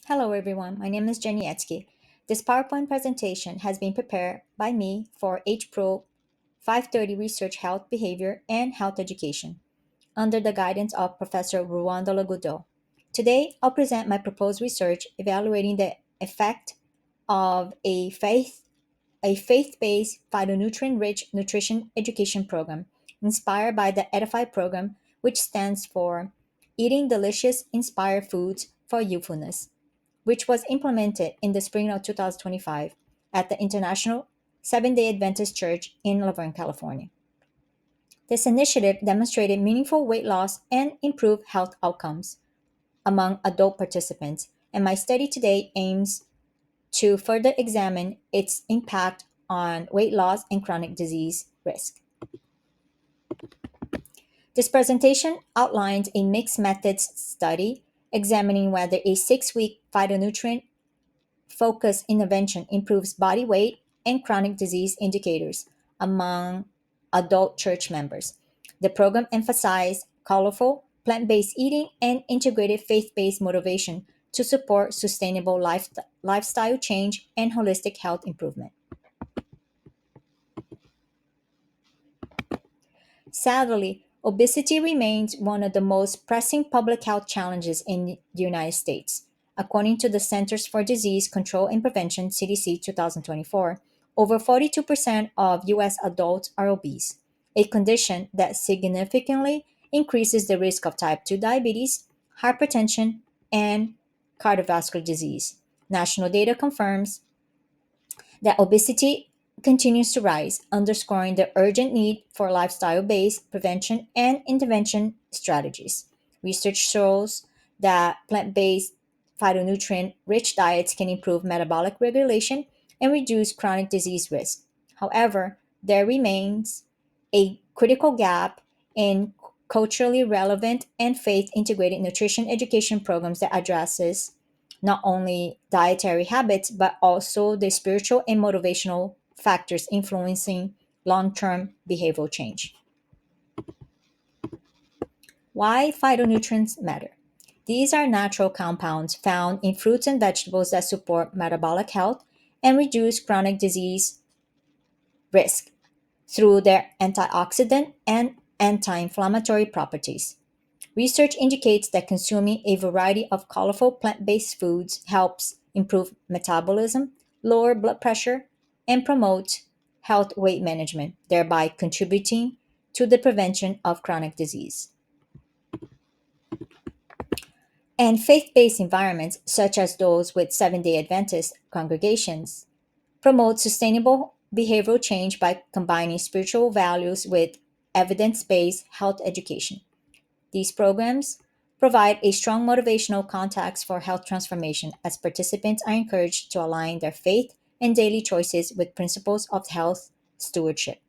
Hello, everyone. My name is Jenny Etsky. This PowerPoint presentation has been prepared by me for HPRO 530 Research Health Behavior and Health Education under the guidance of Professor Ruanda Lagudo. Today, I'll present my proposed research evaluating the effect of a faith-based phytonutrient-rich nutrition education program inspired by the Edify program, which stands for Eating Delicious Inspired Foods for Youthfulness, which was implemented in the spring of 2025 at the International Seventh-day Adventist Church in Laverne, California. This initiative demonstrated meaningful weight loss and improved health outcomes among adult participants, and my study today aims to further examine its impact on weight loss and chronic disease risk. This presentation outlines a mixed methods study examining whether a 6-week phytonutrient focused intervention improves body weight and chronic disease indicators among adult church members. The program emphasized colorful, plant based eating and integrated faith based motivation to support sustainable lifestyle change and holistic health improvement. Sadly, obesity remains one of the most pressing public health challenges in the United States. According to the Centers for Disease Control and Prevention (CDC) 2024, over 42% of US adults are obese, a condition that significantly increases the risk of type 2 diabetes, hypertension, and cardiovascular disease. National data confirms that obesity continues to rise, underscoring the urgent need for lifestyle based prevention and intervention strategies. Research shows that plant based phytonutrient rich diets can improve metabolic regulation and reduce chronic disease risk. However, there remains a critical gap in culturally relevant and faith integrated nutrition education programs that addresses not only dietary habits, but also the spiritual and motivational factors influencing long term behavioral change. Why phytonutrients matter? These are natural compounds found in fruits and vegetables that support metabolic health and reduce chronic disease risk through their antioxidant and anti inflammatory properties. Research indicates that consuming a variety of colorful plant based foods helps improve metabolism, lower blood pressure, and promote health weight management, thereby contributing to the prevention of chronic disease. And faith based environments, such as those with Seventh-day Adventist congregations, promote sustainable behavioral change by combining spiritual values with evidence based health education. These programs provide a strong motivational context for health transformation as participants are encouraged to align their faith and daily choices with principles of health stewardship.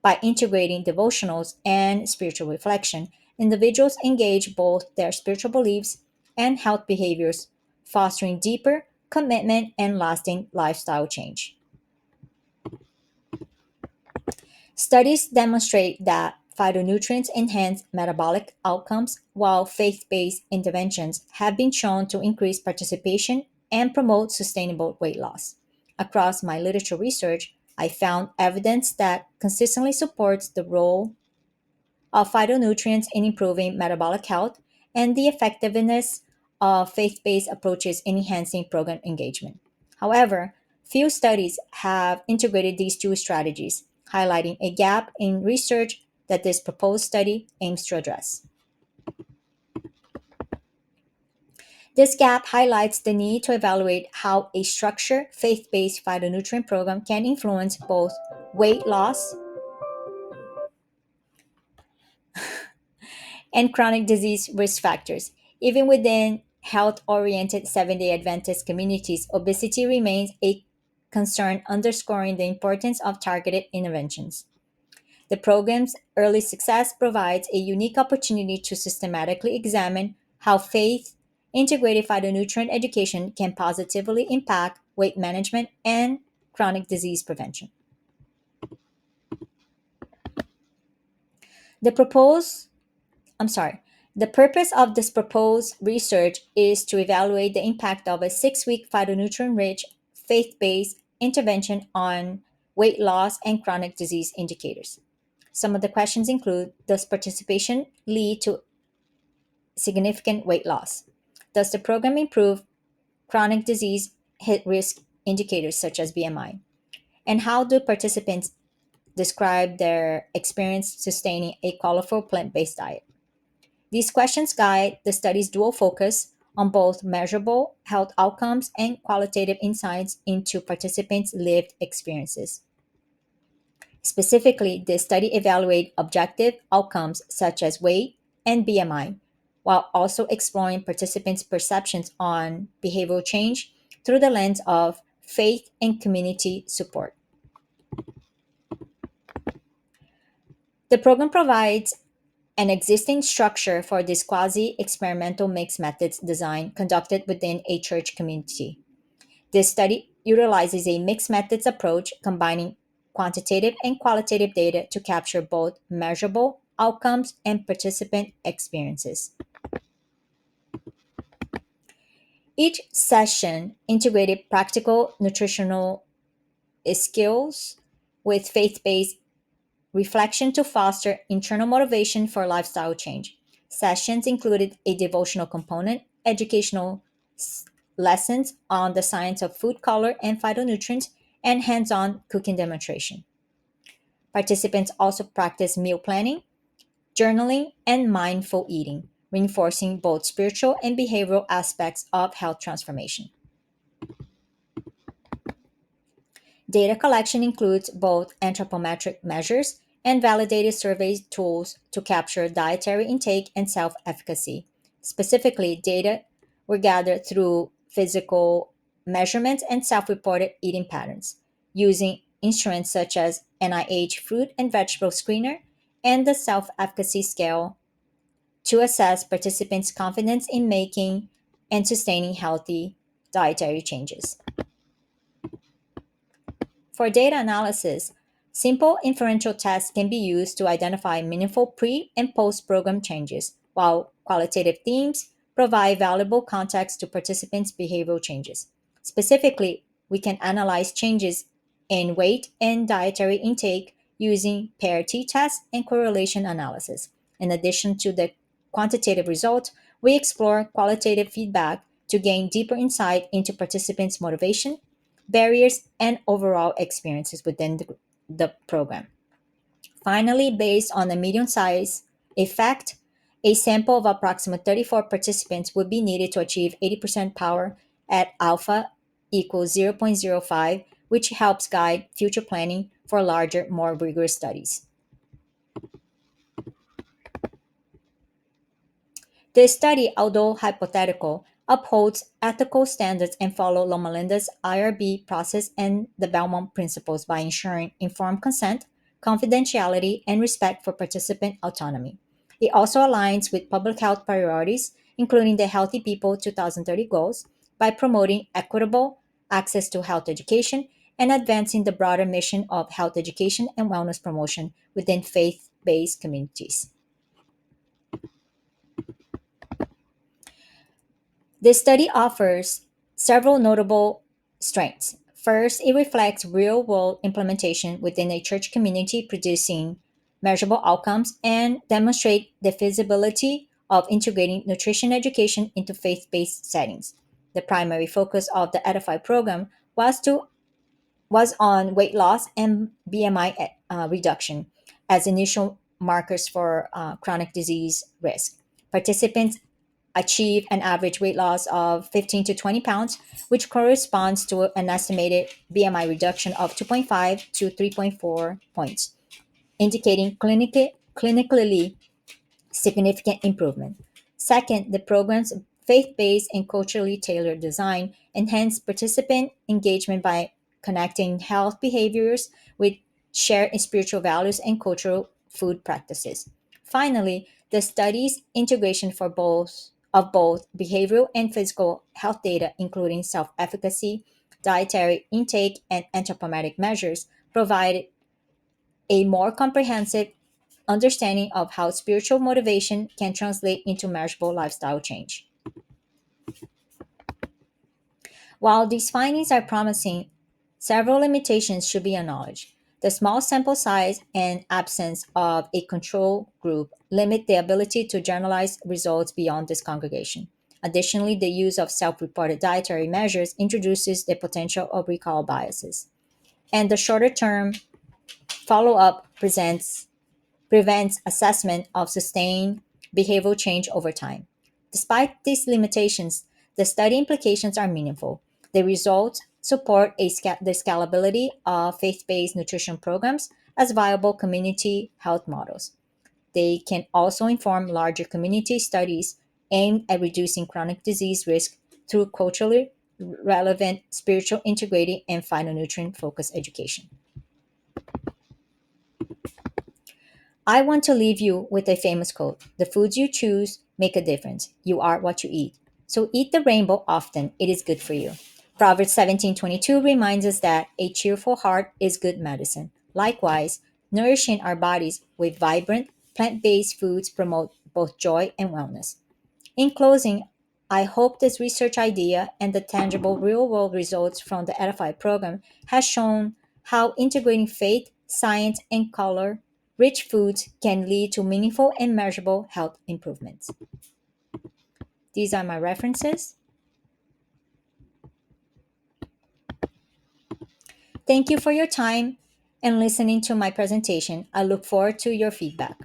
By integrating devotionals and spiritual reflection, individuals engage both their spiritual beliefs and health behaviors, fostering deeper commitment and lasting lifestyle change. Studies demonstrate that phytonutrients enhance metabolic outcomes, while faith based interventions have been shown to increase participation and promote sustainable weight loss. Across my literature research, I found evidence that consistently supports the role of phytonutrients in improving metabolic health and the effectiveness of faith based approaches in enhancing program engagement. However, few studies have integrated these two strategies, highlighting a gap in research that this proposed study aims to address. This gap highlights the need to evaluate how a structured faith based phytonutrient program can influence both weight loss and chronic disease risk factors. Even within health oriented 7-day Adventist communities, obesity remains a concern, underscoring the importance of targeted interventions. The program's early success provides a unique opportunity to systematically examine how faith integrated phytonutrient education can positively impact weight management and chronic disease prevention. The proposed I'm sorry. The purpose of this proposed research is to evaluate the impact of a 6 week phytonutrient rich, faith based intervention on weight loss and chronic disease indicators. Some of the questions include: does participation lead to significant weight loss? Does the program improve chronic disease hit risk indicators such as BMI? And how do participants describe their experience sustaining a colorful plant based diet? These questions guide the study's dual focus on both measurable health outcomes and qualitative insights into participants' lived experiences. Specifically, the study evaluated objective outcomes such as weight and BMI, while also exploring participants' perceptions on behavioral change through the lens of faith and community support. The program provides an existing structure for this quasi experimental mixed methods design conducted within a church community. This study utilizes a mixed methods approach combining quantitative and qualitative data to capture both measurable outcomes and participant experiences. Each session integrated practical nutritional skills with faith based reflection to foster internal motivation for lifestyle change. Sessions included a devotional component, educational s- lessons on the science of food color and phytonutrients, and hands on cooking demonstration. Participants also practiced meal planning, journaling, and mindful eating, reinforcing both spiritual and behavioral aspects of health transformation. Data collection includes both anthropometric measures and validated survey tools to capture dietary intake and self efficacy. Specifically, data were gathered through physical measurements and self reported eating patterns using instruments such as NIH Fruit and Vegetable Screener and the Self Efficacy Scale to assess participants' confidence in making and sustaining healthy dietary changes. For data analysis, simple inferential tests can be used to identify meaningful pre and post program changes, while qualitative themes provide valuable context to participants' behavioral changes. Specifically, we can analyze changes in weight and dietary intake using pair t tests and correlation analysis. In addition to the quantitative results, we explore qualitative feedback to gain deeper insight into participants' motivation, barriers, and overall experiences within the program. Finally, based on a median size effect, a sample of approximately 34 participants would be needed to achieve 80% power at alpha equals 0.05, which helps guide future planning for larger, more rigorous studies. The study, although hypothetical, upholds ethical standards and follows Loma Linda's IRB process and the Belmont principles by ensuring informed consent, confidentiality, and respect for participant autonomy. It also aligns with public health priorities, including the Healthy People 2030 goals, by promoting equitable access to health education and advancing the broader mission of health education and wellness promotion within faith based communities. This study offers several notable strengths. First, it reflects real world implementation within a church community, producing measurable outcomes and demonstrate the feasibility of integrating nutrition education into faith based settings. The primary focus of the Edify program was on weight loss and BMI reduction as initial markers for chronic disease risk. Participants achieve an average weight loss of 15 to 20 pounds, which corresponds to an estimated BMI reduction of 2.5 to 3.4 points, indicating clinically significant improvement. Second, the program's faith based and culturally tailored design enhanced participant engagement by connecting health behaviors with shared spiritual values and cultural food practices. Finally, the study's integration for both behavioral and physical health data, including self-efficacy, dietary intake, and anthropometric measures, provided a more comprehensive understanding of how spiritual motivation can translate into measurable lifestyle change. While these findings are promising, several limitations should be acknowledged. The small sample size and absence of a control group limit the ability to generalize results beyond this congregation. Additionally, the use of self reported dietary measures introduces the potential of recall biases. And the shorter term follow up prevents assessment of sustained behavioral change over time. Despite these limitations, the study implications are meaningful. The results support the scalability of faith based nutrition programs as viable community health models. They can also inform larger community studies aimed at reducing chronic disease risk through culturally relevant spiritual integrated and phytonutrient focused education. I want to leave you with a famous quote: the foods you choose make a difference. You are what you eat. So eat the rainbow often, it is good for you. Proverbs 17:22 reminds us that a cheerful heart is good medicine. Likewise, nourishing our bodies with vibrant, plant based foods promote both joy and wellness. In closing, I hope this research idea and the tangible real world results from the Edify program has shown how integrating faith, science, and color rich foods can lead to meaningful and measurable health improvements. These are my references. Thank you for your time and listening to my presentation. I look forward to your feedback.